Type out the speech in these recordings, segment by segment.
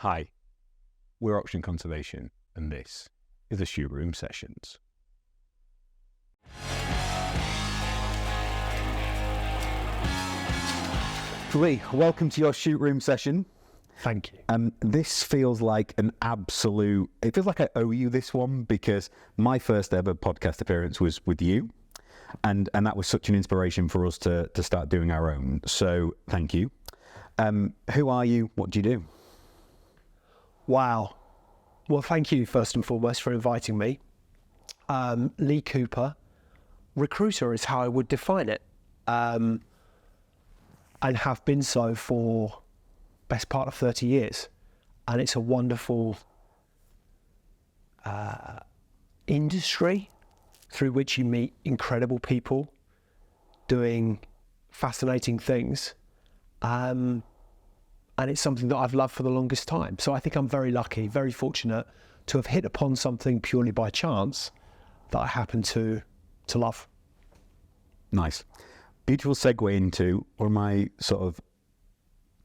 Hi, we're Option Conservation, and this is the Shoot Room Sessions. Lee, welcome to your Shoot Room session. Thank you. This feels like it feels like I owe you this one, because my first ever podcast appearance was with you, and that was such an inspiration for us to start doing our own. So thank you. Who are you? What do you do? Wow. Well, thank you first and foremost for inviting me. Lee Cooper, recruiter is how I would define it, and have been so for best part of 30 years. And it's a wonderful industry through which you meet incredible people doing fascinating things. And it's something that I've loved for the longest time. So I think I'm very lucky, very fortunate to have hit upon something purely by chance that I happen to love. Nice. Beautiful segue into one of my sort of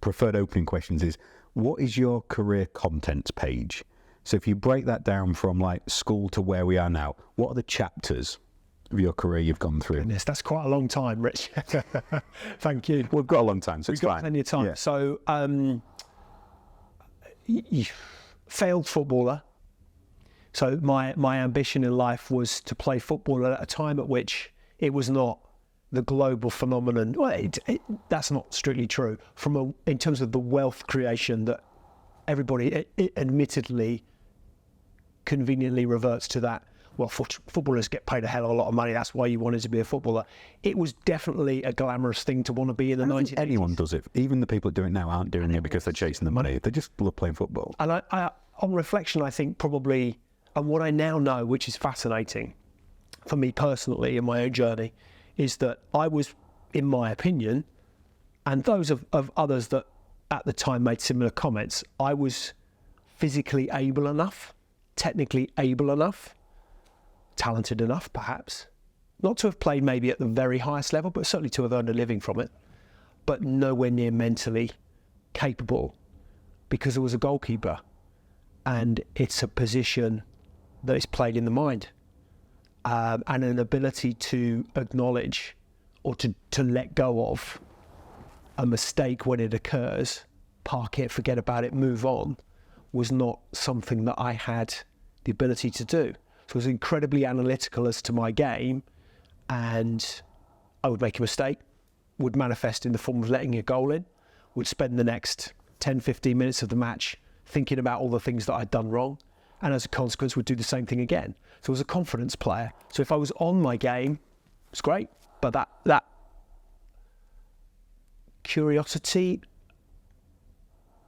preferred opening questions is, what is your career content page? So if you break that down from like school to where we are now, what are the chapters of your career you've gone through? Goodness, that's quite a long time, Rich. Thank you. We've got a long time, so it's fine. We've got plenty of time. Yeah. So, failed footballer. So my ambition in life was to play football at a time at which it was not the global phenomenon. Well, that's not strictly true. In terms of the wealth creation that everybody admittedly conveniently reverts to that. Well, footballers get paid a hell of a lot of money. That's why you wanted to be a footballer. It was definitely a glamorous thing to want to be in the 1980s. Anyone does it. Even the people that do it now aren't doing it because they're chasing the money. They just love playing football. And I, on reflection, I think probably, and what I now know, which is fascinating for me personally in my own journey, is that I was, in my opinion, and those of others that at the time made similar comments, I was physically able enough, technically able enough, talented enough perhaps, not to have played maybe at the very highest level, but certainly to have earned a living from it, but nowhere near mentally capable, because I was a goalkeeper, and it's a position that is played in the mind. And an ability to acknowledge or to let go of a mistake when it occurs, park it, forget about it, move on, was not something that I had the ability to do. So I was incredibly analytical as to my game, and I would make a mistake, would manifest in the form of letting a goal in, would spend the next 10, 15 minutes of the match thinking about all the things that I'd done wrong, and as a consequence would do the same thing again. So I was a confidence player. So if I was on my game, it's great, but that curiosity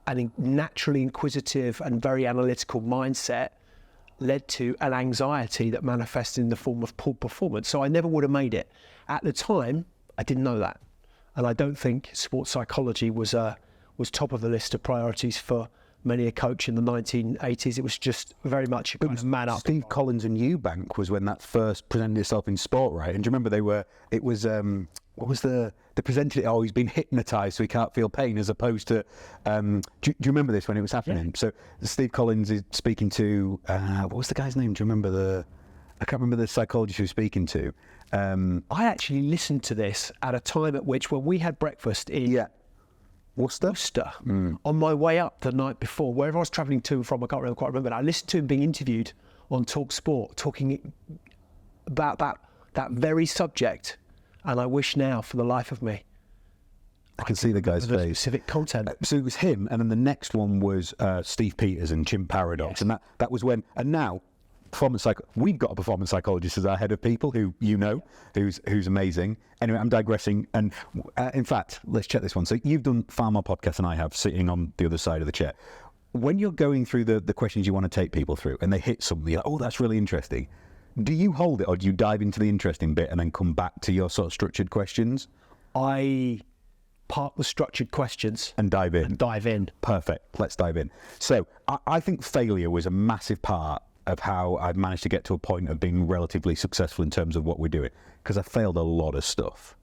and a naturally inquisitive and very analytical mindset led to an anxiety that manifested in the form of poor performance. So I never would have made it. At the time, I didn't know that. And I don't think sports psychology was top of the list of priorities for many a coach in the 1980s. It was just very much a kind of man up. Steve Collins and Eubank was when that first presented itself in sport, right? And do you remember they presented it, oh, he's been hypnotised so he can't feel pain, as opposed to, do you remember this when it was happening? Yeah. So Steve Collins is speaking to, what was the guy's name? Do you remember I can't remember the psychologist he was speaking to. I actually listened to this at a time at which, when we had breakfast in Worcester. On my way up the night before, wherever I was travelling to and from, I can't quite remember. I listened to him being interviewed on Talk Sport, talking about that very subject, and I wish now, for the life of me, I can see the guy's face. Specific content. So it was him, and then the next one was Steve Peters and Chimp Paradox, yes. And that was when. And now, we've got a performance psychologist as our head of people, who who's amazing. Anyway, I'm digressing, and in fact, let's check this one. So you've done far more podcasts than I have, sitting on the other side of the chair. When you're going through the questions you want to take people through, and they hit something, you're like, oh, that's really interesting. Do you hold it, or do you dive into the interesting bit and then come back to your sort of structured questions? I park the structured questions and dive in. Perfect. Let's dive in. So I think failure was a massive part of how I've managed to get to a point of being relatively successful in terms of what we're doing, because I failed a lot of stuff.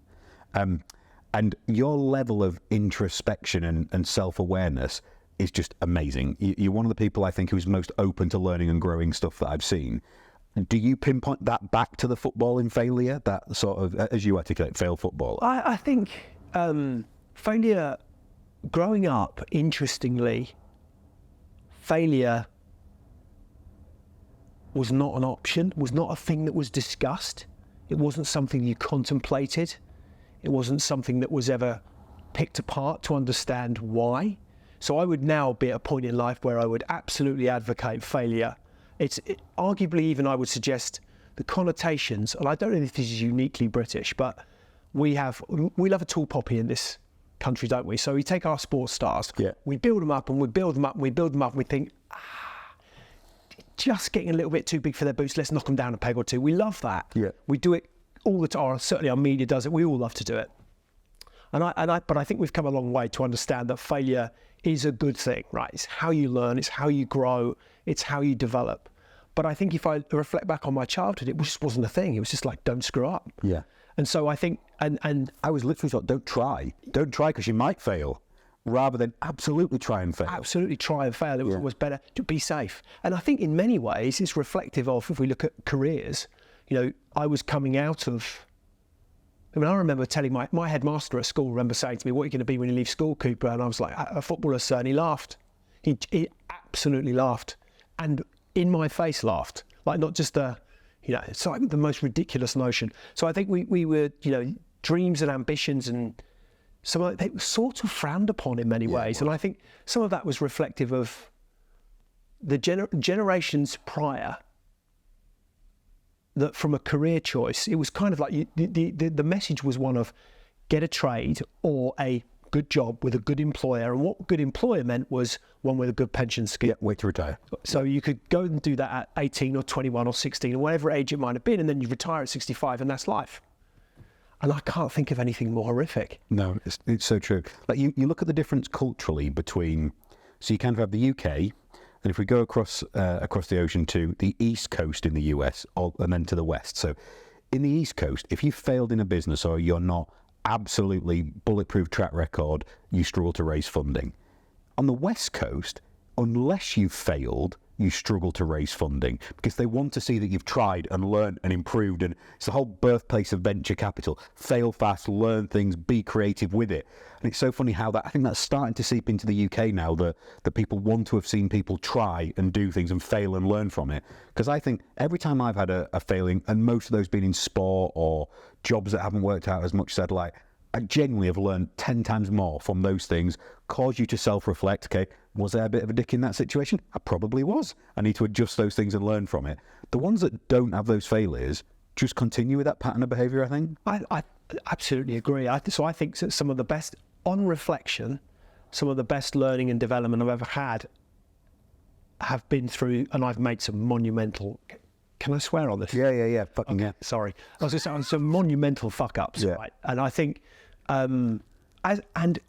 And your level of introspection and self-awareness is just amazing. You're one of the people I think who's most open to learning and growing stuff that I've seen. Do you pinpoint that back to the footballing failure, that sort of, as you articulate, fail football? I think failure, growing up, interestingly, failure was not an option, was not a thing that was discussed. It wasn't something you contemplated. It wasn't something that was ever picked apart to understand why. So I would now be at a point in life where I would absolutely advocate failure. Arguably even I would suggest the connotations, and I don't know if this is uniquely British, but we love a tall poppy in this country, don't we? So we take our sports stars, we build them up and we build them up and we build them up and we think, just getting a little bit too big for their boots, let's knock them down a peg or two. We love that. Yeah. We do it all the time. Certainly our media does it. We all love to do it. But I think we've come a long way to understand that failure is a good thing, right? It's how you learn, it's how you grow, it's how you develop. But I think if I reflect back on my childhood, it just wasn't a thing. It was just like, don't screw up. Yeah. And so I think, and I was literally thought, don't try because you might fail, rather than absolutely try and fail. Absolutely try and fail. It was always better to be safe. And I think in many ways it's reflective of, if we look at careers, I was coming out of, I remember telling my headmaster at school, saying to me, what are you going to be when you leave school, Cooper? And I was like, a footballer, sir. And he laughed. He absolutely laughed. And in my face laughed. Like, not just it's like the most ridiculous notion. So I think we were, dreams and ambitions and some of they were sort of frowned upon in many ways. And I think some of that was reflective of the generations prior, that from a career choice, it was kind of like the message was one of get a trade or a good job with a good employer. And what good employer meant was one with a good pension scheme. Yeah, wait to retire. So you could go and do that at 18 or 21 or 16 or whatever age it might have been, and then you retire at 65 and that's life. And I can't think of anything more horrific. No, it's so true. Like you look at the difference culturally between, so you kind of have the UK, and if we go across the ocean to the East Coast in the US, and then to the West. So in the East Coast, if you failed in a business or you're not absolutely bulletproof track record, you struggle to raise funding. On the West Coast, unless you've failed, you struggle to raise funding because they want to see that you've tried and learned and improved. And it's the whole birthplace of venture capital. Fail fast, learn things, be creative with it. And it's so funny how I think that's starting to seep into the UK now, that people want to have seen people try and do things and fail and learn from it. Because I think every time I've had a failing, and most of those being in sport or jobs that haven't worked out as much as I'd like, I genuinely have learned 10 times more from those things, cause you to self-reflect. Okay, was I a bit of a dick in that situation? I probably was. I need to adjust those things and learn from it. The ones that don't have those failures just continue with that pattern of behaviour, I think. I absolutely agree. So I think that some of the best, on reflection, some of the best learning and development I've ever had have been through, and I've made some monumental... Can I swear on this? Yeah. Fucking yeah. Sorry. I was going to say on some monumental fuck-ups, right? And I think... and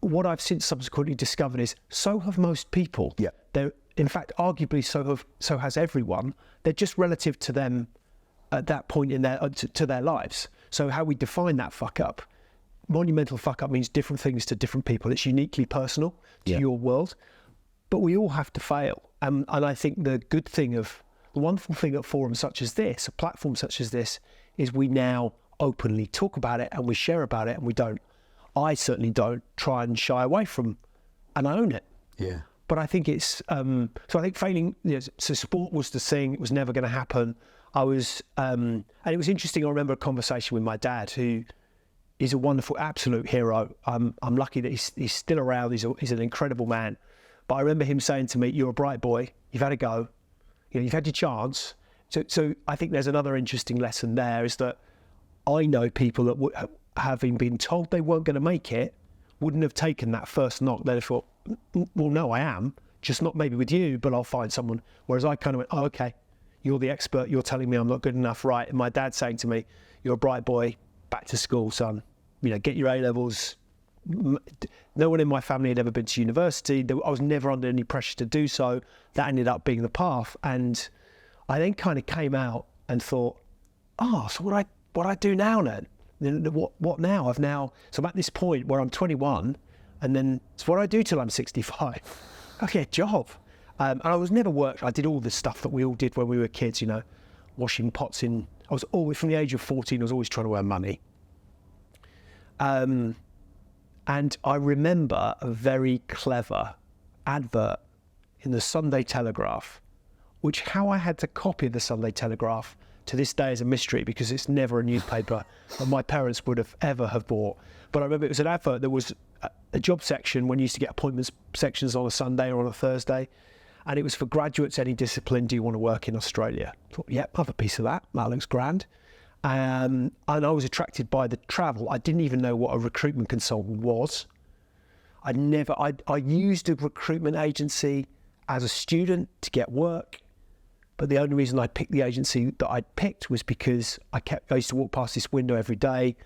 what I've since subsequently discovered is so have most people. Yeah. They're, in fact, arguably so has everyone. They're just relative to them at that point in their to their lives. So how we define that fuck up, monumental fuck up means different things to different people. It's uniquely personal to your world, but we all have to fail. And I think the wonderful thing at forums such as this, a platform such as this, is we now openly talk about it and we share about it, and I certainly don't try and shy away from, and I own it. Yeah. But I think it's, so I think failing, so sport was the thing, it was never going to happen. And it was interesting, I remember a conversation with my dad, who is a wonderful, absolute hero. I'm lucky that he's still around, he's an incredible man. But I remember him saying to me, you're a bright boy, you've had a go, you've had your chance. So I think there's another interesting lesson there, is that I know people that having been told they weren't going to make it, wouldn't have taken that first knock. They'd have thought, well, no, I am, just not maybe with you, but I'll find someone. Whereas I kind of went, oh, okay, you're the expert, you're telling me I'm not good enough, right? And my dad saying to me, you're a bright boy, back to school, son, get your A-levels. No one in my family had ever been to university. I was never under any pressure to do so. That ended up being the path. And I then kind of came out and thought, so what I do now then? What now? So I'm at this point where I'm 21, and then it's what I do till I'm 65. Okay, job. And I was never worked. I did all the stuff that we all did when we were kids, washing pots in. I was always, from the age of 14, I was always trying to earn money. And I remember a very clever advert in the Sunday Telegraph, which how I had to copy the Sunday Telegraph to this day is a mystery, because it's never a newspaper that my parents would have ever have bought. But I remember it was an advert. There was a job section when you used to get appointments sections on a Sunday or on a Thursday, and it was for graduates, any discipline. Do you want to work in Australia? I thought, yep, I'll have a piece of that. That looks grand. And I was attracted by the travel. I didn't even know what a recruitment consultant was. I used a recruitment agency as a student to get work. But the only reason I picked the agency that I'd picked was because I used to walk past this window every day,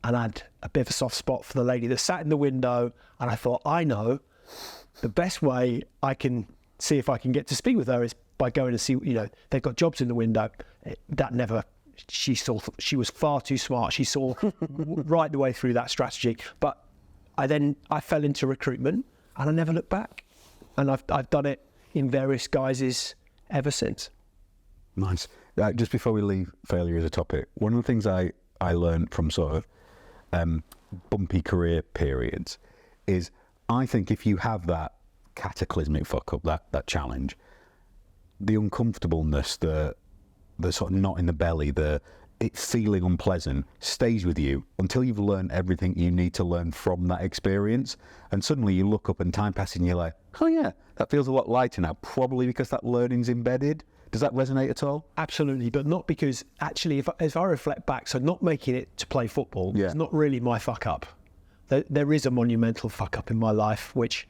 and I had a bit of a soft spot for the lady that sat in the window. And I thought, I know the best way I can see if I can get to speak with her is by going and see, they've got jobs in the window. She was far too smart. She saw right the way through that strategy. But I fell into recruitment, and I never looked back. And I've done it in various guises ever since. Nice. Just before we leave failure as a topic, one of the things I learned from sort of bumpy career periods is, I think if you have that cataclysmic fuck up, that challenge, the uncomfortableness, the sort of knot in the belly, it feeling unpleasant stays with you until you've learned everything you need to learn from that experience. And suddenly you look up and time passes and you're like, oh yeah, that feels a lot lighter now, probably because that learning's embedded. Does that resonate at all? Absolutely, but not because, actually, if I reflect back, so not making it to play football is not really my fuck up. There is a monumental fuck up in my life which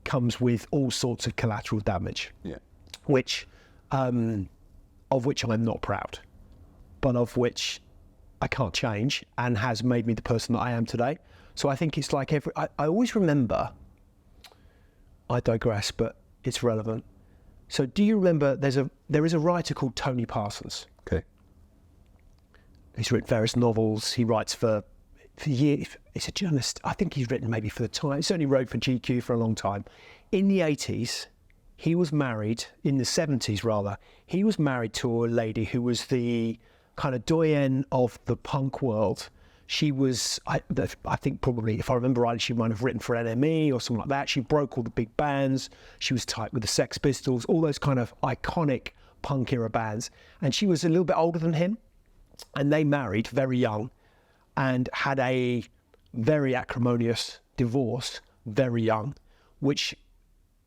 comes with all sorts of collateral damage, of which I'm not proud, but of which I can't change, and has made me the person that I am today. So I think it's like I always remember, I digress, but it's relevant. So do you remember there is a writer called Tony Parsons? Okay. He's written various novels. He writes for years. He's a journalist. I think he's written maybe for the Times. He certainly wrote for GQ for a long time. In the 80s, he was married, in the 70s rather, he was married to a lady who was the kind of doyenne of the punk world. She was, I think probably, if I remember rightly, she might have written for NME or something like that. She broke all the big bands. She was tight with the Sex Pistols, all those kind of iconic punk era bands. And she was a little bit older than him. And they married very young and had a very acrimonious divorce very young, which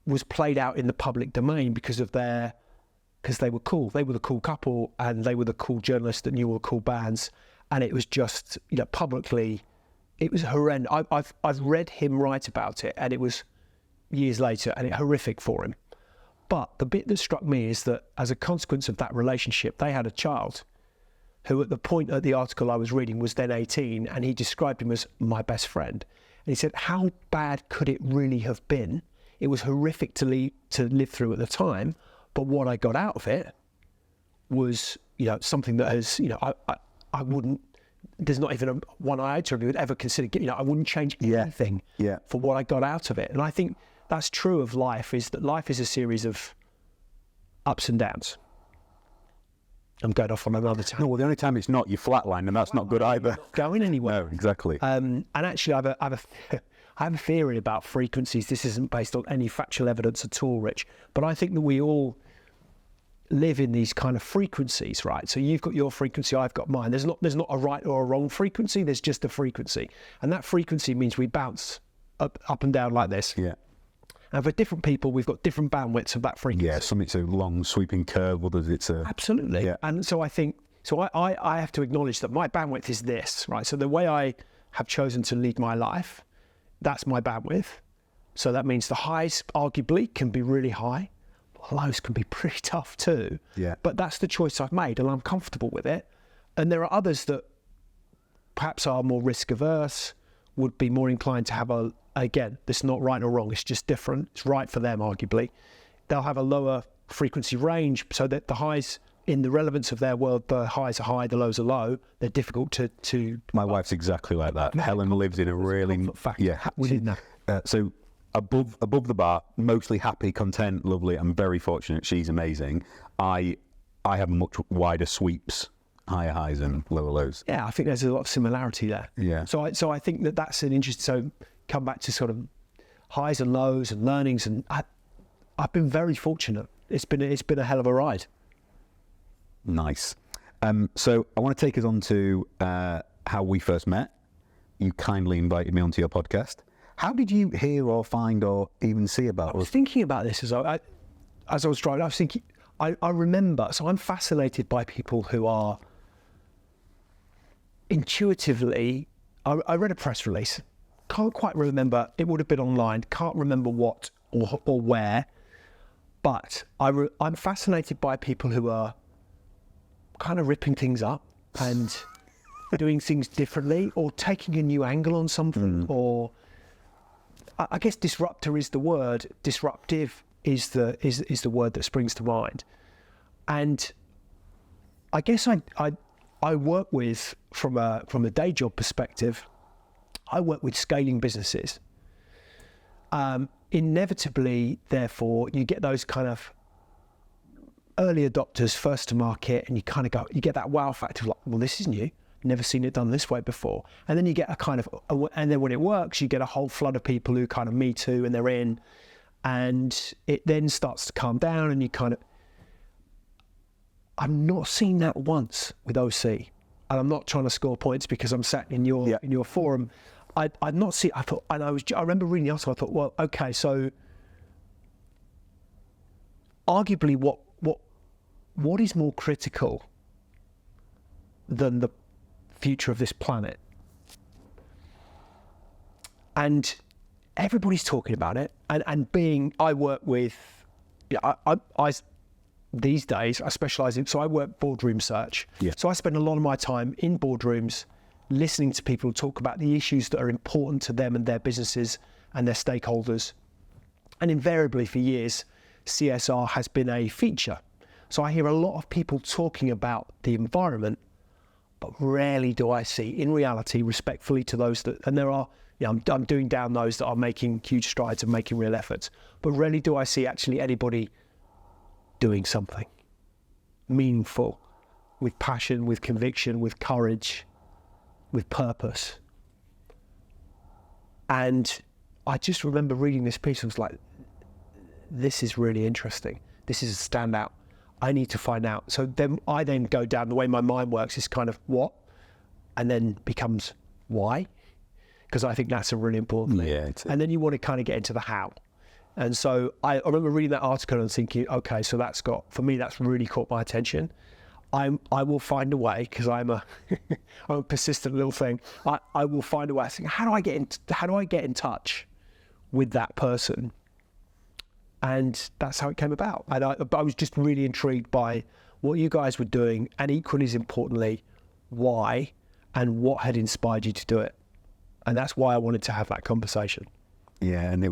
was played out in the public domain because they were cool. They were the cool couple, and they were the cool journalists that knew all the cool bands. And it was just, publicly, it was horrendous. I've read him write about it, and it was years later, and it's horrific for him. But the bit that struck me is that as a consequence of that relationship, they had a child who at the point of the article I was reading was then 18, and he described him as my best friend. And he said, how bad could it really have been? It was horrific to live through at the time, but what I got out of it was, something that has, I wouldn't, there's not even one iota would ever consider, I wouldn't change anything for what I got out of it. And I think that's true of life, is that life is a series of ups and downs. I'm going off on another time. No, well, the only time it's not, you flatline, and that's not good either. Not going anywhere. No, exactly. And actually, I have a theory about frequencies. This isn't based on any factual evidence at all, Rich, but I think that we all live in these kind of frequencies, right? So you've got your frequency, I've got mine. There's not a right or a wrong frequency. There's just a frequency, and that frequency means we bounce up and down like this. Yeah. And for different people, we've got different bandwidths of that frequency. Yeah, some it's a long sweeping curve, others it's a... Absolutely. Yeah. And so I think, I have to acknowledge that my bandwidth is this, right? So the way I have chosen to lead my life, that's my bandwidth. So that means the highs arguably can be really high. Lows can be pretty tough too. Yeah. But that's the choice I've made, and I'm comfortable with it. And there are others that perhaps are more risk averse, would be more inclined to have again, this is not right or wrong, it's just different. It's right for them, arguably. They'll have a lower frequency range so that the highs, in the relevance of their world, the highs are high, the lows are low. They're difficult to... My wife's exactly like that. Helen lives in a really... Fact within that. So above the bar, mostly happy, content, lovely. I'm very fortunate. She's amazing. I have much wider sweeps, higher highs and lower lows. Yeah, I think there's a lot of similarity there. Yeah. So I think that's an interesting. So come back to sort of highs and lows and learnings, and I've been very fortunate. It's been a hell of a ride. Nice. So I want to take us on to how we first met. You kindly invited me onto your podcast. How did you hear or find or even see about us? I was thinking about this as I was driving. I was thinking. I remember. So I'm fascinated by people who are intuitively. I read a press release. Can't quite remember. It would have been online. Can't remember what or where. But I'm fascinated by people who are kind of ripping things up and doing things differently, or taking a new angle on something, or I guess disruptor is the word. Disruptive is the word that springs to mind. And I guess I work with from a day job perspective. I work with scaling businesses. Inevitably, therefore, you get those kind of early adopters, first to market, and you get that wow factor of like, well, this is new, never seen it done this way before. And then you get and then when it works, you get a whole flood of people who kind of me too, and they're in, and it then starts to calm down, and I've not seen that once with OC, and I'm not trying to score points because I'm sat in your forum. I'd not seen. I remember reading the article. I thought, well, okay, so arguably, what is more critical than the future of this planet? And everybody's talking about it. And I work with, I these days I specialise in. So I work boardroom search. Yeah. So I spend a lot of my time in boardrooms, listening to people talk about the issues that are important to them and their businesses and their stakeholders. And invariably for years, CSR has been a feature. So I hear a lot of people talking about the environment, but rarely do I see, in reality, respectfully to those that, and there are, I'm doing down those that are making huge strides and making real efforts, but rarely do I see actually anybody doing something meaningful, with passion, with conviction, with courage, with purpose. And I just remember reading this piece and was like, this is really interesting. This is a standout. I need to find out. So then I go down, the way my mind works is kind of what, and then becomes why, because I think that's a really important thing. Yeah, and then you want to kind of get into the how. And so I remember reading that article and thinking, okay, so for me, that's really caught my attention. I will find a way, because I'm a persistent little thing. I will find a way. I think, how do I get in touch with that person? And that's how it came about. And I was just really intrigued by what you guys were doing, and equally as importantly, why and what had inspired you to do it. And that's why I wanted to have that conversation. Yeah, and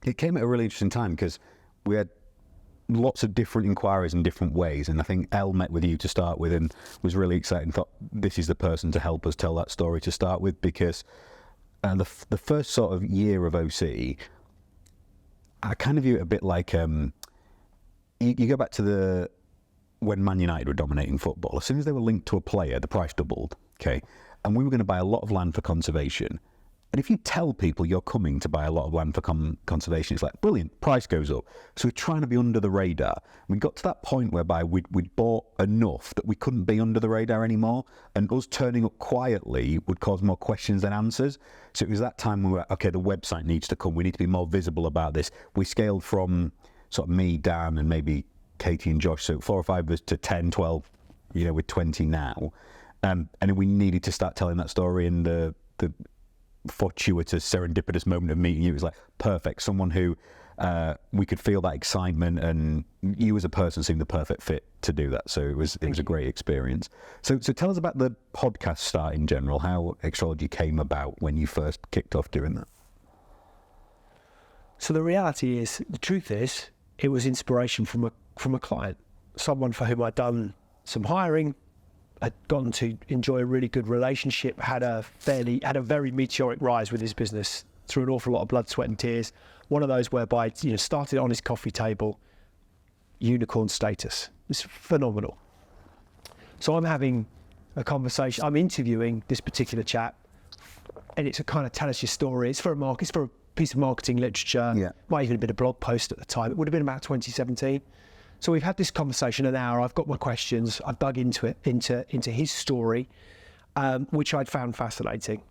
it came at a really interesting time because we had lots of different inquiries in different ways, and I think Elle met with you to start with and was really excited and thought this is the person to help us tell that story to start with, because the first sort of year of OC, I kind of view it a bit like you go back to when Man United were dominating football. As soon as they were linked to a player, the price doubled, okay? And we were going to buy a lot of land for conservation. And if you tell people you're coming to buy a lot of land for conservation, it's like, brilliant, price goes up. So we're trying to be under the radar. We got to that point whereby we'd bought enough that we couldn't be under the radar anymore. And us turning up quietly would cause more questions than answers. So it was that time we were, okay, the website needs to come. We need to be more visible about this. We scaled from sort of me, Dan, and maybe Katie and Josh, so 4 or 5 of us, to 10, 12, we're 20 now. And we needed to start telling that story, and the fortuitous, serendipitous moment of meeting you, it was like perfect. Someone who we could feel that excitement, and you as a person seemed the perfect fit to do that. So it was a great experience. So tell us about the podcast start in general, how Extrology came about when you first kicked off doing that. So the truth is, it was inspiration from a client, someone for whom I'd done some hiring. I'd gotten to enjoy a really good relationship, had a very meteoric rise with his business through an awful lot of blood, sweat and tears. One of those whereby, started on his coffee table, unicorn status. It's phenomenal. So I'm having a conversation. I'm interviewing this particular chap, and it's a kind of tell us your story. It's for a piece of marketing literature. Yeah. Might even have been a blog post at the time. It would have been about 2017. So we've had this conversation an hour. I've got my questions. I've dug into it, into his story, which I'd found fascinating.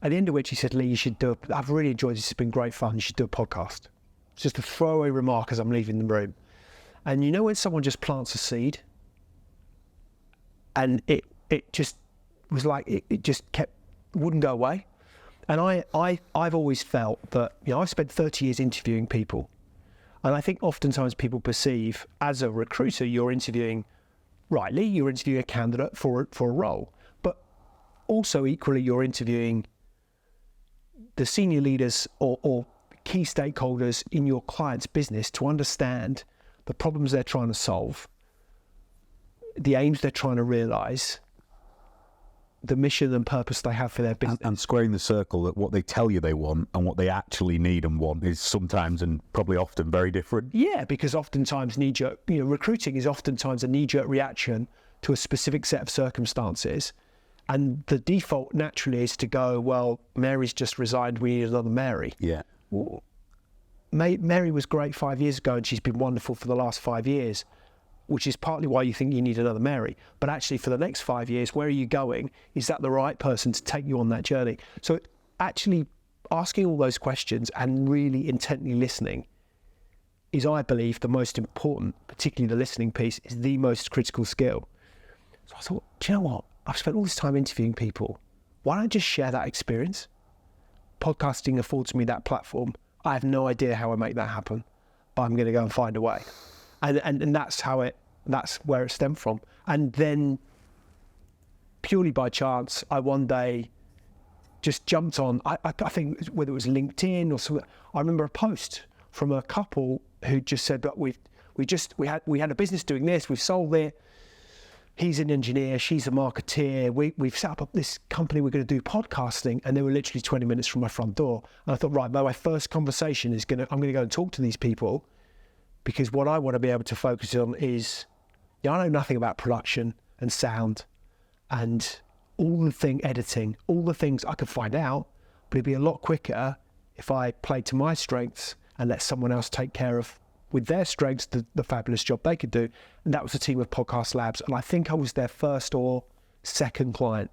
At the end of which he said, Lee, I've really enjoyed this. It's been great fun. You should do a podcast. It's just a throwaway remark as I'm leaving the room. And when someone just plants a seed, and it just was like, it just wouldn't go away. And I've always felt that, I've spent 30 years interviewing people. And I think oftentimes people perceive, as a recruiter, you're interviewing a candidate for a role. But also equally, you're interviewing the senior leaders or key stakeholders in your client's business to understand the problems they're trying to solve, the aims they're trying to realise, the mission and purpose they have for their business. And squaring the circle that what they tell you they want and what they actually need and want is sometimes and probably often very different. Yeah, because oftentimes recruiting is oftentimes a knee-jerk reaction to a specific set of circumstances. And the default naturally is to go, well, Mary's just resigned, we need another Mary. Yeah. Well, Mary was great 5 years ago and she's been wonderful for the last 5 years, which is partly why you think you need another Mary. But actually for the next 5 years, where are you going? Is that the right person to take you on that journey? So actually asking all those questions and really intently listening is, I believe, the most important, particularly the listening piece, is the most critical skill. So I thought, do you know what? I've spent all this time interviewing people. Why don't I just share that experience? Podcasting affords me that platform. I have no idea how I make that happen, but I'm going to go and find a way. And that's where it stemmed from. And then purely by chance, I one day just jumped on, I think whether it was LinkedIn or something, I remember a post from a couple who just said that we had a business doing this, we've sold it. He's an engineer, she's a marketeer. We've set up this company, we're going to do podcasting, and they were literally 20 minutes from my front door. And I thought, right, my first conversation I'm going to go and talk to these people, because what I want to be able to focus on is, I know nothing about production and sound and editing, all the things I could find out, but it'd be a lot quicker if I played to my strengths and let someone else take care of, with their strengths, the fabulous job they could do. And that was a team of Podcast Labs. And I think I was their first or second client.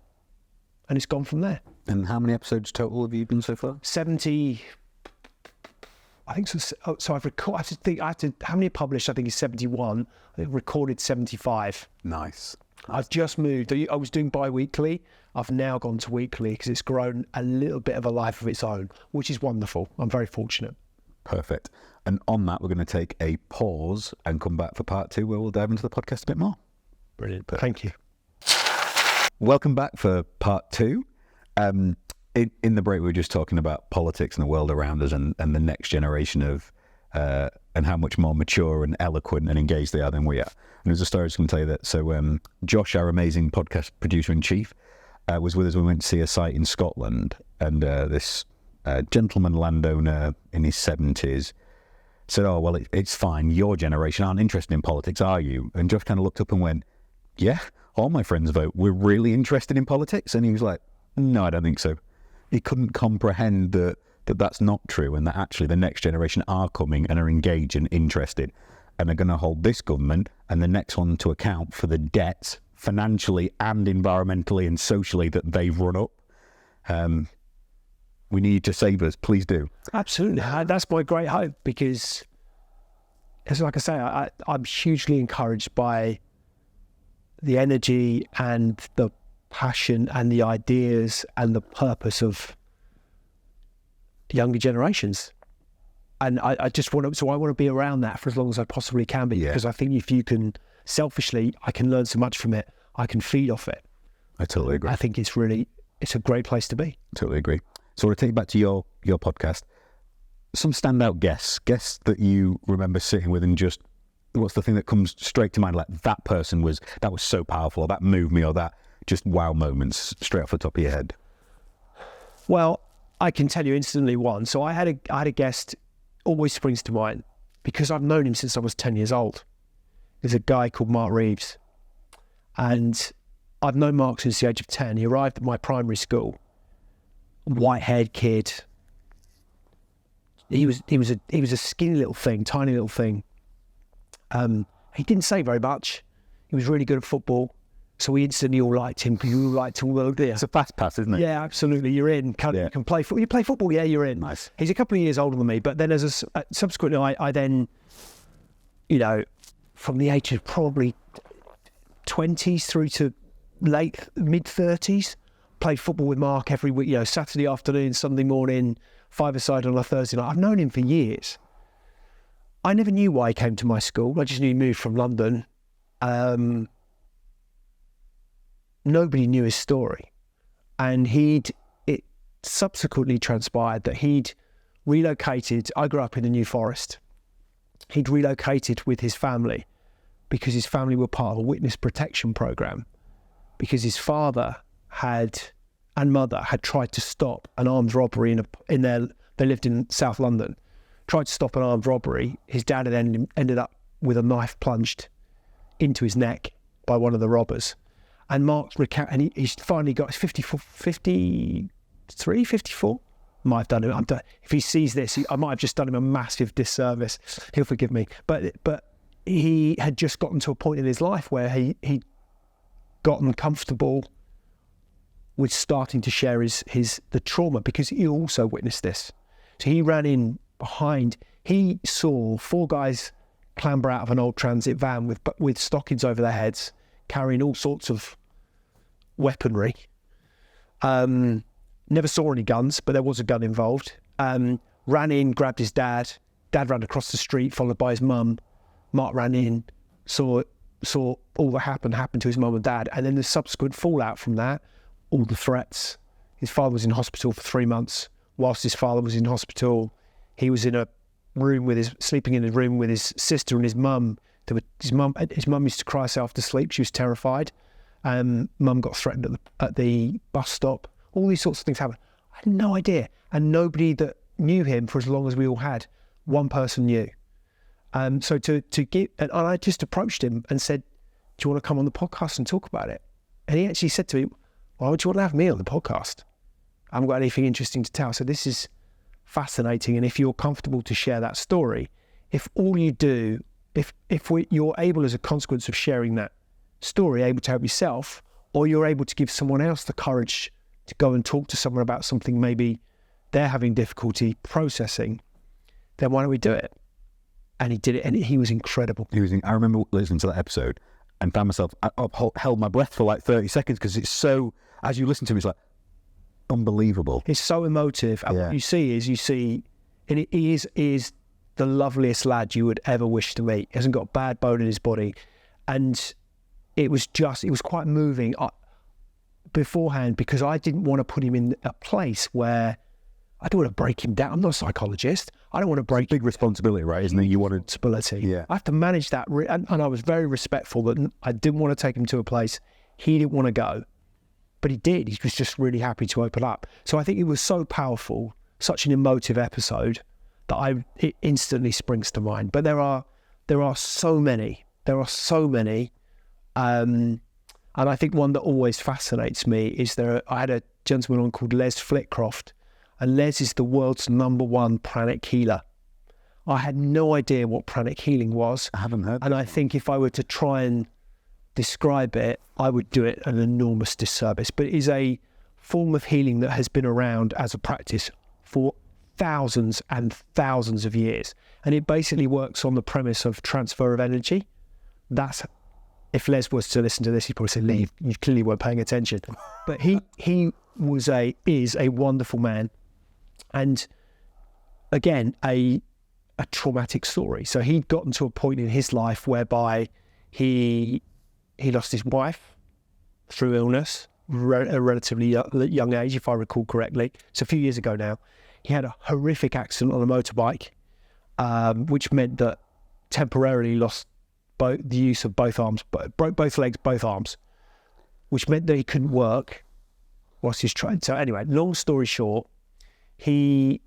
And it's gone from there. And how many episodes total have you done so far? 70. I think so. So I've recorded, how many published? I think it's 71. I recorded 75. Nice. I've just moved. I was doing bi-weekly. I've now gone to weekly because it's grown a little bit of a life of its own, which is wonderful. I'm very fortunate. Perfect. And on that, we're going to take a pause and come back for part 2, where we'll dive into the podcast a bit more. Brilliant. Thank you. Welcome back for part 2. In the break, we were just talking about politics and the world around us and the next generation of and how much more mature and eloquent and engaged they are than we are. And there's a story I was going to tell you that. So Josh, our amazing podcast producer-in-chief, was with us when we went to see a site in Scotland. And this gentleman landowner in his 70s said, oh, well, it's fine. Your generation aren't interested in politics, are you? And Josh kind of looked up and went, yeah, all my friends vote. We're really interested in politics. And he was like, no, I don't think so. He couldn't comprehend that that's not true, and that actually the next generation are coming and are engaged and interested and are going to hold this government and the next one to account for the debts financially and environmentally and socially that they've run up. We need to save us. Please do. Absolutely. That's my great hope, because, as like I say, I'm hugely encouraged by the energy and the passion and the ideas and the purpose of the younger generations. And I just want to be around that for as long as I possibly can be, because I think if you can, selfishly, I can learn so much from it. I can feed off it. I totally agree. I think it's a great place to be. Totally agree. So I want to take you back to your podcast. Some standout guests that you remember sitting with, and just what's the thing that comes straight to mind? Like, that person was so powerful, or that moved me, or that just wow moments straight off the top of your head. Well, I can tell you instantly one. So I had a guest, always springs to mind, because I've known him since I was 10 years old. There's a guy called Mark Reeves. And I've known Mark since the age of 10. He arrived at my primary school, white-haired kid. He was a skinny little thing, tiny little thing. He didn't say very much. He was really good at football. So we instantly all liked him, because we all liked him. Well, yeah. It's a fast pass, isn't it? Yeah, absolutely. You're in. You can play football. You play football, yeah, you're in. Nice. He's a couple of years older than me, but then subsequently, I then, from the age of probably 20s through to late mid-30s, played football with Mark every week. Saturday afternoon, Sunday morning, five-a-side on a Thursday night. I've known him for years. I never knew why he came to my school. I just knew he moved from London. Nobody knew his story, and it subsequently transpired that he'd relocated. I grew up in the New Forest. He'd relocated with his family because his family were part of a witness protection program, because his father and mother had tried to stop an armed robbery they lived in South London, tried to stop an armed robbery. His dad had ended up with a knife plunged into his neck by one of the robbers. And Mark's and he's finally got 53, 54. Might have done him. If he sees this, I might have just done him a massive disservice. He'll forgive me. But he had just gotten to a point in his life where he'd gotten comfortable with starting to share the trauma, because he also witnessed this. So he ran in behind. He saw 4 guys clamber out of an old transit van with stockings over their heads, carrying all sorts of weaponry. Never saw any guns, but there was a gun involved. Ran in, grabbed his dad. Dad ran across the street, followed by his mum. Mark ran in, saw all that happened to his mum and dad, and then the subsequent fallout from that, all the threats. His father was in hospital for 3 months. Whilst his father was in hospital, he was in a room sleeping in a room with his sister and his mum. His mum used to cry herself to sleep. She was terrified. Mum got threatened at the bus stop. All these sorts of things happened. I had no idea. And nobody that knew him for as long as we all had, one person knew. So and I just approached him and said, do you want to come on the podcast and talk about it? And he actually said to me, why would you want to have me on the podcast? I haven't got anything interesting to tell. So this is fascinating. And if you're comfortable to share that story, if all you do, you're able, as a consequence of sharing that story, able to help yourself, or you're able to give someone else the courage to go and talk to someone about something maybe they're having difficulty processing, then why don't we do it? And he did it, and he was incredible. I remember listening to that episode and found myself, I held my breath for like 30 seconds, because it's so, as you listen to him, it's like unbelievable. It's so emotive. And what you see, and he is the loveliest lad you would ever wish to meet. He hasn't got a bad bone in his body. And it was quite moving beforehand, because I didn't want to put him in a place where I don't want to break him down. I'm not a psychologist. I don't want to break. Big responsibility, right? Isn't it? You want responsibility. Yeah. I have to manage that, and I was very respectful that I didn't want to take him to a place he didn't want to go, but he did. He was just really happy to open up. So I think it was so powerful, such an emotive episode, that it instantly springs to mind. But there are so many. And I think one that always fascinates me is I had a gentleman on called Les Flitcroft, and Les is the world's #1 pranic healer. I had no idea what pranic healing was. I haven't heard. And I think if I were to try and describe it, I would do it an enormous disservice. But it is a form of healing that has been around as a practice for thousands and thousands of years. And it basically works on the premise of transfer of energy. If Les was to listen to this, he'd probably say, "Lee, you clearly weren't paying attention." But he is a wonderful man, and again a traumatic story. So he'd gotten to a point in his life whereby he lost his wife through illness, a relatively young age, if I recall correctly. It's a few years ago now. He had a horrific accident on a motorbike, which meant that temporarily lost the use of both arms, broke both legs, both arms, which meant that he couldn't work whilst he's trying. So anyway, long story short, he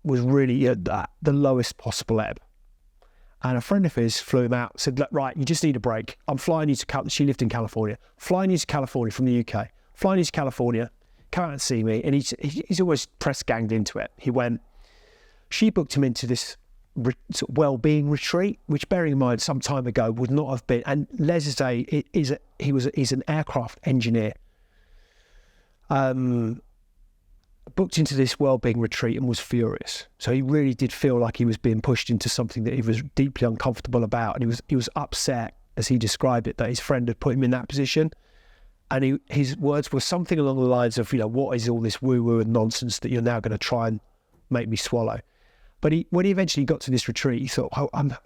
was really at the lowest possible ebb. And a friend of his flew him out, said, look, right, you just need a break. I'm flying you to she lived in California, flying you to California from the UK, flying you to California, come out and see me. And he's always press ganged into it. He went, she booked him into this sort of well-being retreat, which, bearing in mind, some time ago would not have been. And Les he's an aircraft engineer. Booked into this well-being retreat and was furious. So he really did feel like he was being pushed into something that he was deeply uncomfortable about, and he was upset, as he described it, that his friend had put him in that position. And his words were something along the lines of, what is all this woo-woo and nonsense that you're now going to try and make me swallow? But when he eventually got to this retreat, he thought, oh, I'm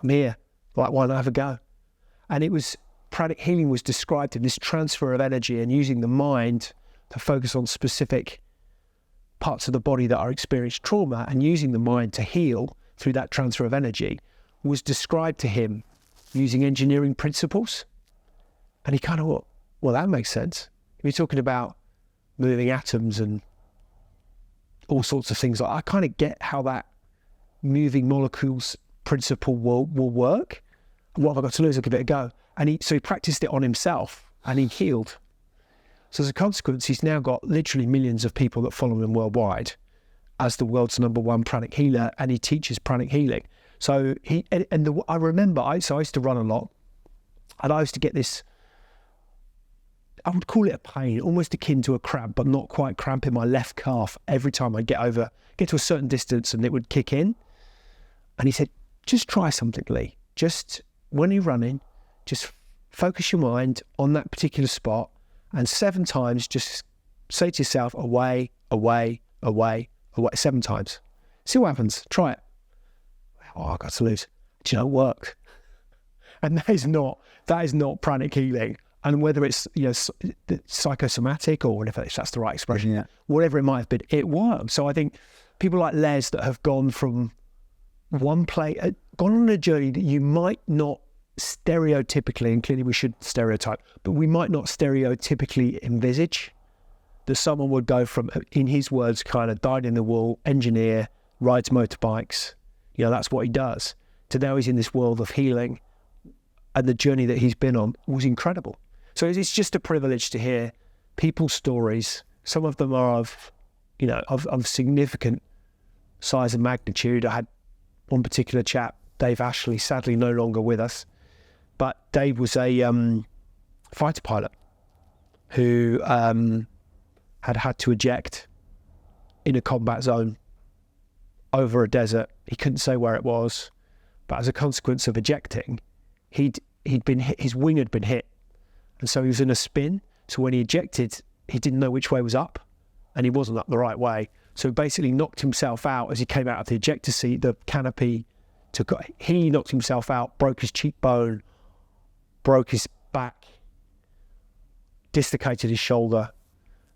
here. Like, why not have a go? And it was, pranic healing was described in this transfer of energy and using the mind to focus on specific parts of the body that are experienced trauma, and using the mind to heal through that transfer of energy was described to him using engineering principles. And he kind of thought, well, that makes sense. We're talking about moving atoms and all sorts of things. I kind of get how that moving molecules principle will work. What have I got to lose? I'll give it a go. And so he practiced it on himself and he healed. So as a consequence, he's now got literally millions of people that follow him worldwide as the world's #1 pranic healer, and he teaches pranic healing. So I remember, I used to run a lot, and I used to get this, I would call it a pain, almost akin to a cramp, but not quite cramp in my left calf every time I'd get to a certain distance, and it would kick in. And he said, just try something, Lee. Just when you're running, just focus your mind on that particular spot, and 7 times just say to yourself, away, away, away, away, 7 times. See what happens. Try it. Oh, I got to lose. Do you know, it worked. And that is not pranic healing. And whether it's psychosomatic, or whatever, if that's the right expression, whatever it might have been, it worked. So I think people like Les that have gone from gone on a journey that you might not stereotypically, and clearly we should stereotype, but we might not stereotypically envisage that someone would go from, in his words, kind of dyed-in-the-wool engineer, rides motorbikes, that's what he does, to now he's in this world of healing, and the journey that he's been on was incredible. So it's just a privilege to hear people's stories. Some of them are of significant size and magnitude. I had one particular chap, Dave Ashley, sadly no longer with us, but Dave was a fighter pilot who had to eject in a combat zone over a desert. He couldn't say where it was, but as a consequence of ejecting, he'd been hit, his wing had been hit, and so he was in a spin. So when he ejected, he didn't know which way was up, and he wasn't up the right way. So he basically knocked himself out as he came out of the ejector seat. The canopy he knocked himself out, broke his cheekbone, broke his back, dislocated his shoulder.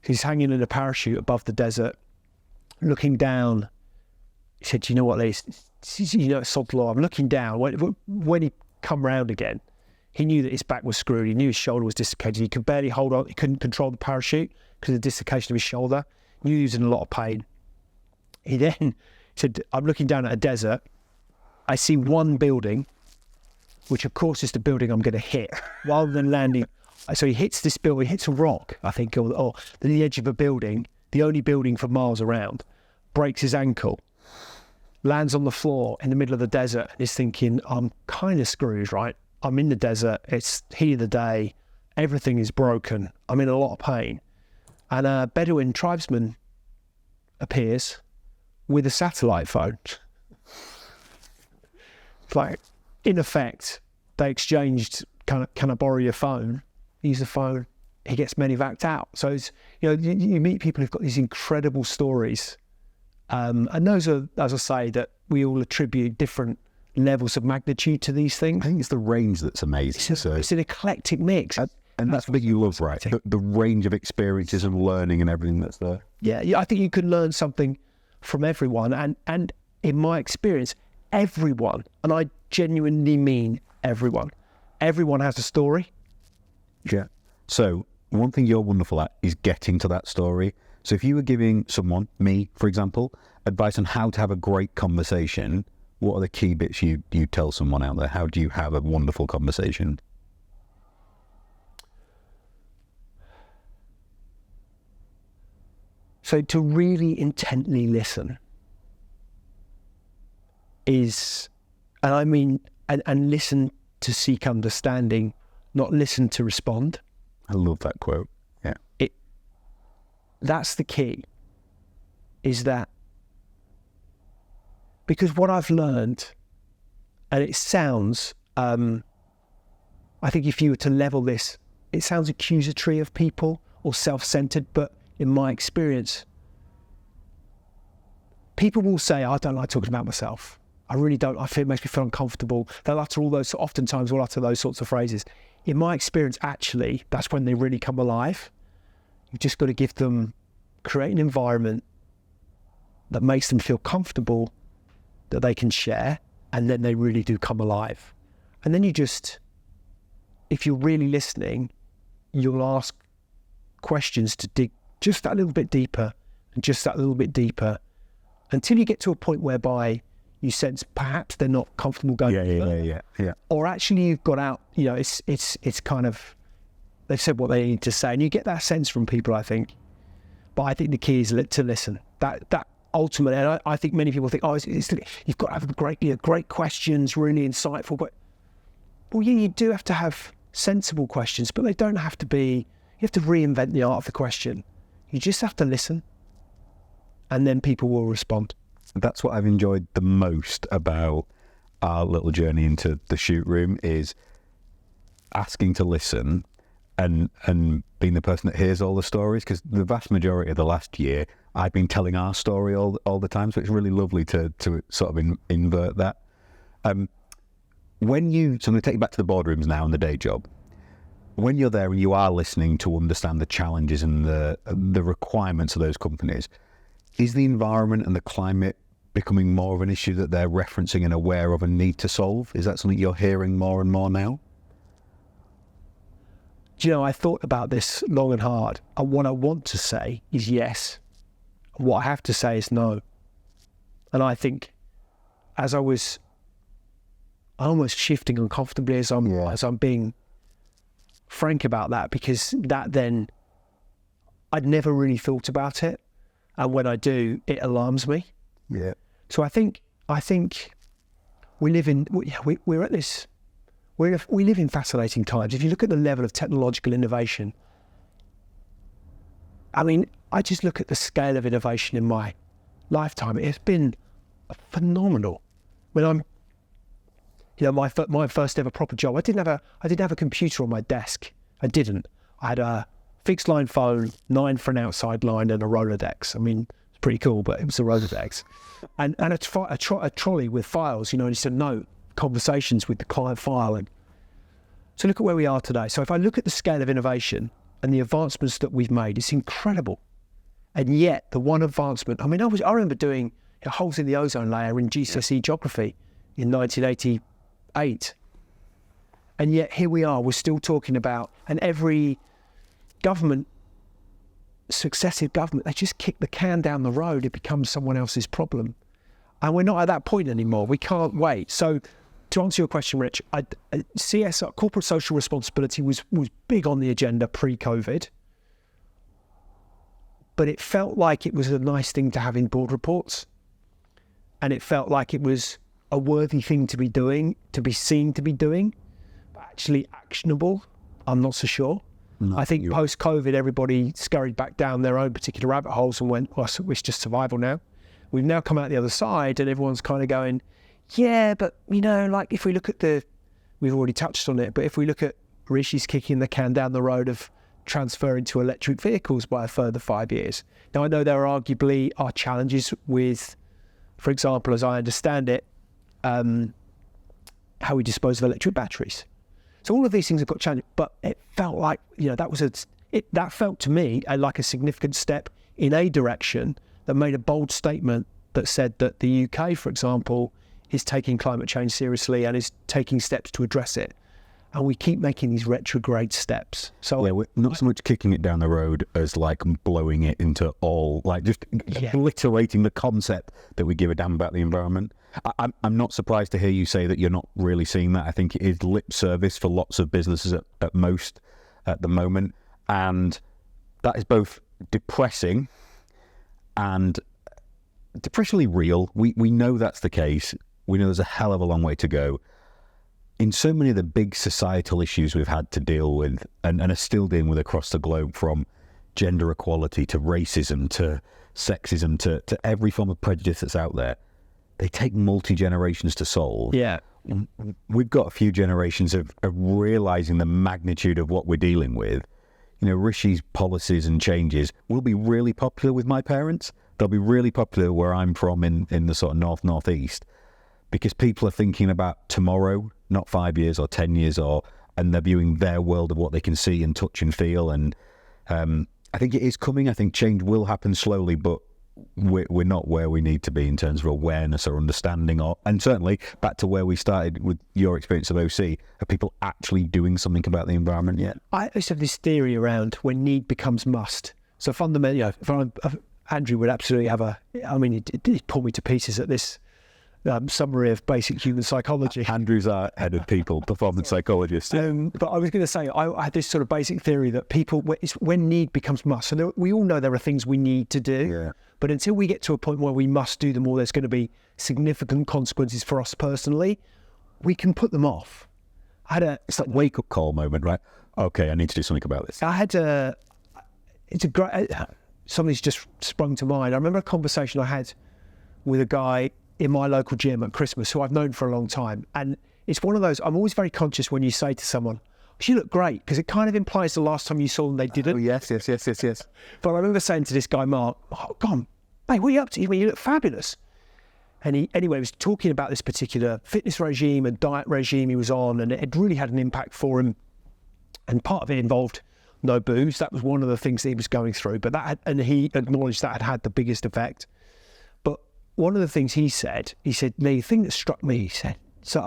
He's hanging in a parachute above the desert, looking down. He said, you know what, Lee, it's sod law. I'm looking down. When he come round again, he knew that his back was screwed. He knew his shoulder was dislocated. He could barely hold on. He couldn't control the parachute because of the dislocation of his shoulder. He knew he was in a lot of pain. He then said, I'm looking down at a desert. I see one building, which of course is the building I'm going to hit, rather than landing. So he hits this building, he hits a rock, I think, or the edge of a building, the only building for miles around, breaks his ankle, lands on the floor in the middle of the desert, and is thinking, I'm kind of screwed, right? I'm in the desert, it's heat of the day, everything is broken, I'm in a lot of pain. And a Bedouin tribesman appears with a satellite phone. Like, in effect, they exchanged, can I borrow your phone? Use the phone. He gets medevaced out. So it's, you meet people who've got these incredible stories, and those are, as I say, that we all attribute different levels of magnitude to these things. I think it's the range that's amazing. It's an eclectic mix. And that's what you love, right? The range of experiences and learning and everything that's there. Yeah, I think you can learn something from everyone. And in my experience, everyone, and I genuinely mean everyone has a story. Yeah. So one thing you're wonderful at is getting to that story. So if you were giving someone, me, for example, advice on how to have a great conversation, what are the key bits you tell someone out there? How do you have a wonderful conversation? So to really intently listen is, and I mean, and listen to seek understanding, not listen to respond. I love that quote. Yeah. That's the key, is that, because what I've learned, and it sounds, I think if you were to level this, it sounds accusatory of people or self-centered, but in my experience, people will say, I don't like talking about myself. I really don't. I feel it makes me feel uncomfortable. They'll utter all those, oftentimes will utter those sorts of phrases. In my experience, actually, that's when they really come alive. You've just got to create an environment that makes them feel comfortable, that they can share, and then they really do come alive. And then if you're really listening, you'll ask questions to dig just that little bit deeper and just that little bit deeper until you get to a point whereby you sense perhaps they're not comfortable going further. Yeah. Or actually you've got out, it's kind of, they've said what they need to say, and you get that sense from people, I think. But I think the key is to listen. That ultimately, and I think many people think, you've got to have great questions, really insightful. But, well, yeah, you do have to have sensible questions, but they don't have to be, you have to reinvent the art of the question. You just have to listen, and then people will respond. That's what I've enjoyed the most about our little journey into the shoot room, is asking to listen and being the person that hears all the stories, because the vast majority of the last year I've been telling our story all the time, so it's really lovely to sort of invert that. So I'm going to take you back to the boardrooms now and the day job. When you're there and you are listening to understand the challenges and the requirements of those companies, is the environment and the climate becoming more of an issue that they're referencing and aware of and need to solve? Is that something you're hearing more and more now? Do you know, I thought about this long and hard, and what I want to say is yes. What I have to say is no. And I think as I was almost shifting uncomfortably as I'm being frank about that, because that then, I'd never really thought about it. And when I do, it alarms me. Yeah. So I think we live in, we're at this, we live in fascinating times. If you look at the level of technological innovation, I mean, I just look at the scale of innovation in my lifetime. It's been phenomenal. When my first ever proper job, I didn't have a computer on my desk. I didn't. I had a fixed line phone, 9 for an outside line, and a Rolodex. I mean, it's pretty cool, but it was a Rolodex, and a trolley with files. And just a note conversations with the client file. And so look at where we are today. So if I look at the scale of innovation and the advancements that we've made, it's incredible. And yet the one advancement, I mean, I remember doing holes in the ozone layer in GCSE geography in 1988. And yet here we are, we're still talking about, and every successive government, they just kick the can down the road. It becomes someone else's problem. And we're not at that point anymore. We can't wait. So to answer your question, Rich, CSR, corporate social responsibility, was big on the agenda pre-COVID. But it felt like it was a nice thing to have in board reports. And it felt like it was a worthy thing to be doing, to be seen to be doing. But actually actionable, I'm not so sure. No, I think post-COVID, everybody scurried back down their own particular rabbit holes and went, well, it's just survival now. We've now come out the other side and everyone's kind of going, yeah, but, like if we look at we've already touched on it, but if we look at Rishi's kicking the can down the road of transferring to electric vehicles by a further 5 years. Now, I know there arguably are challenges with, for example, as I understand it, how we dispose of electric batteries. So all of these things have got challenges, but it felt like, that felt to me like a significant step in a direction that made a bold statement that said that the UK, for example, is taking climate change seriously and is taking steps to address it. and we keep making these retrograde steps. So Yeah, we're not so much kicking it down the road as like blowing it into all, like just obliterating the concept that we give a damn about the environment. I'm not surprised to hear you say that you're not really seeing that. I think it is lip service for lots of businesses at most at the moment. And that is both depressing and depressingly real. We know that's the case. We know there's a hell of a long way to go. In so many of the big societal issues we've had to deal with and are still dealing with across the globe, from gender equality to racism to sexism to every form of prejudice that's out there, they take multi-generations to solve. yeah, We've got a few generations of realising the magnitude of what we're dealing with. You know, Rishi's policies and changes will be really popular with my parents. They'll be really popular where I'm from in the sort of northeast, because people are thinking about tomorrow, not 5 years or 10 years, and they're viewing their world of what they can see and touch and feel. And I think it is coming. I think change will happen slowly, but we're not where we need to be in terms of awareness or understanding, and certainly back to where we started with your experience of OC. Are people actually doing something about the environment yet? I used to have this theory around when need becomes must. So fundamentally, Andrew would absolutely have he pulled me to pieces at this summary of basic human psychology. Andrew's our head of people, performance psychologist. But I was going to say, I had this sort of basic theory that it's when need becomes must. So we all know there are things we need to do. Yeah. But until we get to a point where we must do them, or there's going to be significant consequences for us personally, we can put them off. It's that wake-up call moment, right? Okay, I need to do something about this. Something's just sprung to mind. I remember a conversation I had with a guy in my local gym at Christmas who I've known for a long time. And it's one of those, I'm always very conscious when you say to someone, you look great, because it kind of implies the last time you saw them, they didn't. Oh, yes. But I remember saying to this guy, Mark, go on, mate, what are you up to? You look fabulous. And he was talking about this particular fitness regime and diet regime he was on, and it had really had an impact for him. And part of it involved no booze. That was one of the things that he was going through. But he acknowledged that had the biggest effect. But one of the things he said, the thing that struck me, he said, so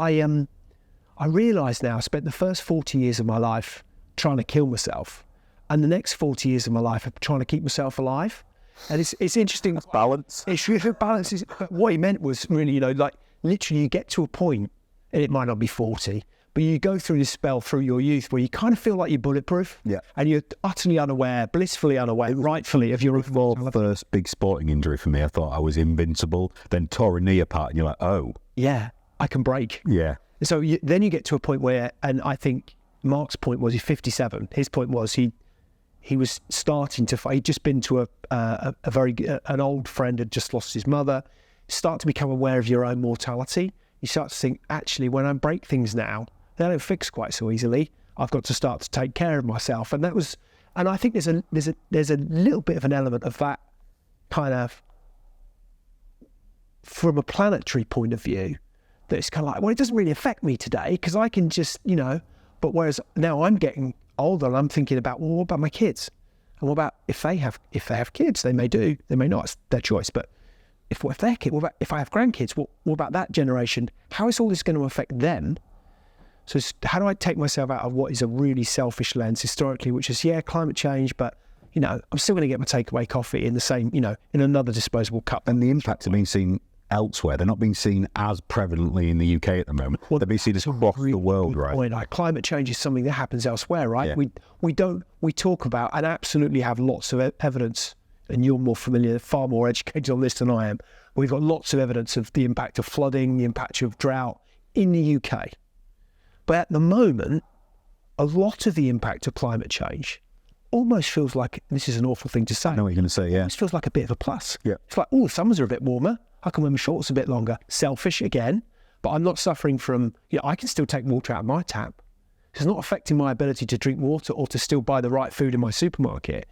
I realised now I spent the first 40 years of my life trying to kill myself, and the next 40 years of my life I'm trying to keep myself alive. And it's interesting. That's balance. It's really balance. But what he meant was really, like literally you get to a point, and it might not be 40, but you go through this spell through your youth where you kind of feel like you're bulletproof. Yeah. And you're utterly unaware, blissfully unaware, rightfully, of your own. First big sporting injury for me, I thought I was invincible. Then tore a knee apart, and you're like, oh. Yeah, I can break. Yeah. So then you get to a point where, and I think Mark's point was he's 57. His point was he was starting to, he'd just been to an old friend had just lost his mother. Start to become aware of your own mortality. You start to think, actually, when I break things now, they don't fix quite so easily. I've got to start to take care of myself. And I think there's a little bit of an element of that kind of, from a planetary point of view, that it's kind of like, well, it doesn't really affect me today because I can just, but whereas now I'm getting older and I'm thinking about, well, what about my kids? And what about if they have kids? They may do, they may not, it's their choice. But if they're kids, if I have grandkids, what about that generation? How is all this going to affect them? So how do I take myself out of what is a really selfish lens historically, which is, climate change, but I'm still going to get my takeaway coffee in the same, in another disposable cup. And the impacts are being seen elsewhere. They're not being seen as prevalently in the UK at the moment. Well, they're being seen across the world, right? Point. Like, climate change is something that happens elsewhere, right? Yeah. We talk about and absolutely have lots of evidence, and you're more familiar, far more educated on this than I am. We've got lots of evidence of the impact of flooding, the impact of drought in the UK. But at the moment, a lot of the impact of climate change almost feels like, this is an awful thing to say. I know what you're going to say, yeah. It feels like a bit of a plus. Yeah. It's like, the summers are a bit warmer. I can wear my shorts a bit longer. Selfish again, but I'm not suffering from, I can still take water out of my tap. It's not affecting my ability to drink water or to still buy the right food in my supermarket.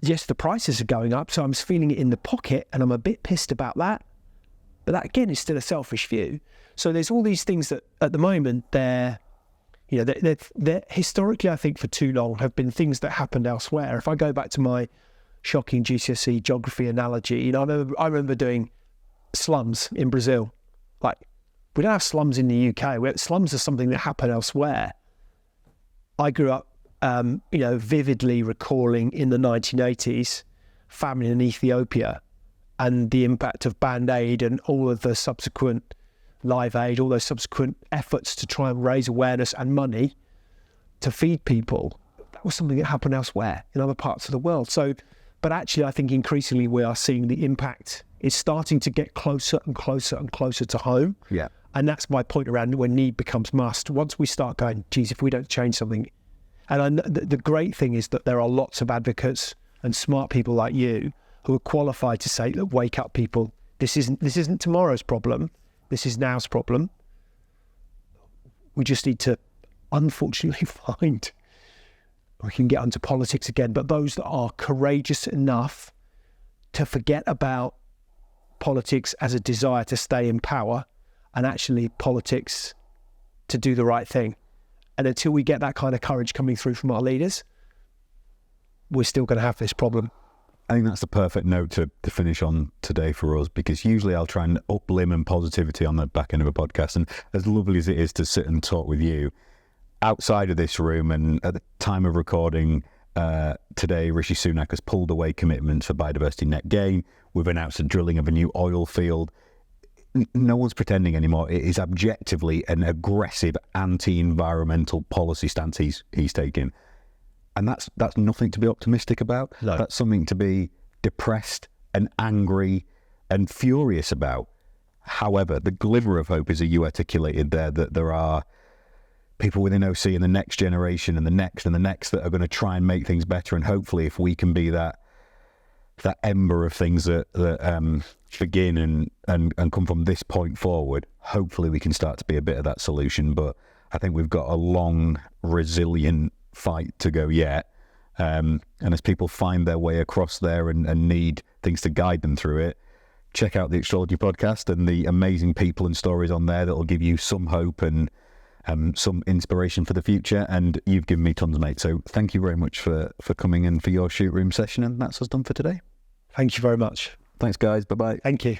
Yes, the prices are going up, so I'm feeling it in the pocket, and I'm a bit pissed about that. But that, again, is still a selfish view. So there's all these things that, at the moment, they're historically, I think, for too long, have been things that happened elsewhere. If I go back to my shocking GCSE geography analogy, I remember doing slums in Brazil. Like, we don't have slums in the UK. Slums are something that happen elsewhere. I grew up, vividly recalling in the 1980s famine in Ethiopia and the impact of Band-Aid and all of the subsequent Live Aid, all those subsequent efforts to try and raise awareness and money to feed people. That was something that happened elsewhere in other parts of the world. So, but actually, I think increasingly we are seeing the impact is starting to get closer and closer and closer to home. Yeah. And that's my point around when need becomes must. Once we start going, geez, if we don't change something. And the great thing is that there are lots of advocates and smart people like you who are qualified to say, look, wake up, people. This isn't tomorrow's problem. This is now's problem. We just need to, unfortunately, find, we can get onto politics again, but those that are courageous enough to forget about politics as a desire to stay in power and actually politics to do the right thing. And until we get that kind of courage coming through from our leaders, we're still going to have this problem. I think that's the perfect note to finish on today for us, because usually I'll try and up limb positivity on the back end of a podcast. And as lovely as it is to sit and talk with you, outside of this room and at the time of recording today, Rishi Sunak has pulled away commitments for biodiversity net gain. We've announced the drilling of a new oil field. No one's pretending anymore. It is objectively an aggressive anti-environmental policy stance he's taking. And that's nothing to be optimistic about. No. That's something to be depressed and angry and furious about. However, the glimmer of hope is that you articulated there, that there are people within OC and the next generation and the next that are going to try and make things better. And hopefully if we can be that ember of things that begin and come from this point forward, hopefully we can start to be a bit of that solution. But I think we've got a long, resilient fight to go yet. And as people find their way across there and need things to guide them through it, check out the Extrology podcast and the amazing people and stories on there that will give you some hope and some inspiration for the future. And you've given me tons, mate. So thank you very much for coming in for your shoot room session. And that's us done for today. Thank you very much. Thanks, guys. Bye-bye. Thank you.